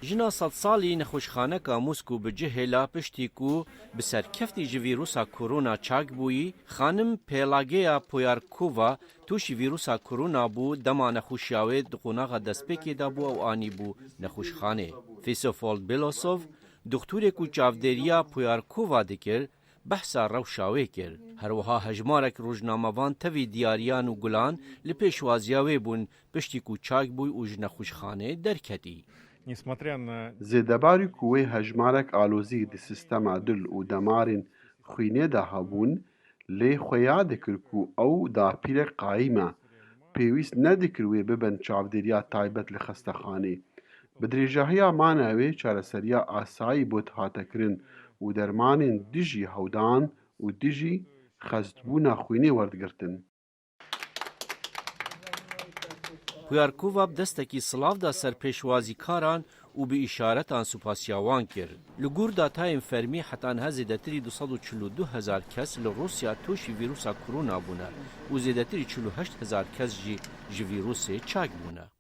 جنا صد سالی نەخۆشخانە موسکو بجهێلا پشتی کو بسەرکەفتی ji vîrusa کۆرۆنا çak bûyî خانم پێلاگەیە پۆیارکۆڤا تووشی vîrusa کۆرۆنا بوو دەما نەخۆشییا wê di qonaxa destpêkê bû ew anî bû nexweşxanê. Fêsofold Belosov doktorê ku çavdêriya pۆyarkۆva dikir behsa rewşa wê kir. Herwiha hejmarek rojnamevan tevî diyariyan û gulan li pêşwaziya wê bûn piştî ku çak bûy û ji nexweşxanê derketî. Zêdebarî ku wê hejmarek alozî di sistema dil û demarên xwînê de hebûn, lê xweya dikir ku ew dapîrek qayî me. Pêwîst nedikir wê bibin çavdêriya taybet li xestexanê. Bi dirêjahiya mana wê çareseriya asayî bot hate kirin û dermanên dijî hewdan û dijî xestbûna xwînê werdigirtin. Pûyarkova bi destekî silav da ser pêşwazîkaran û bi îşaretan supasiya wan kir. Li gor datayên fermî hetan zêdetirî 242,000 kes li ڕووسیا تووشی vîrusa korona bûne û zêdetirî 48,000 kes jî ji vîrusê çak bûne.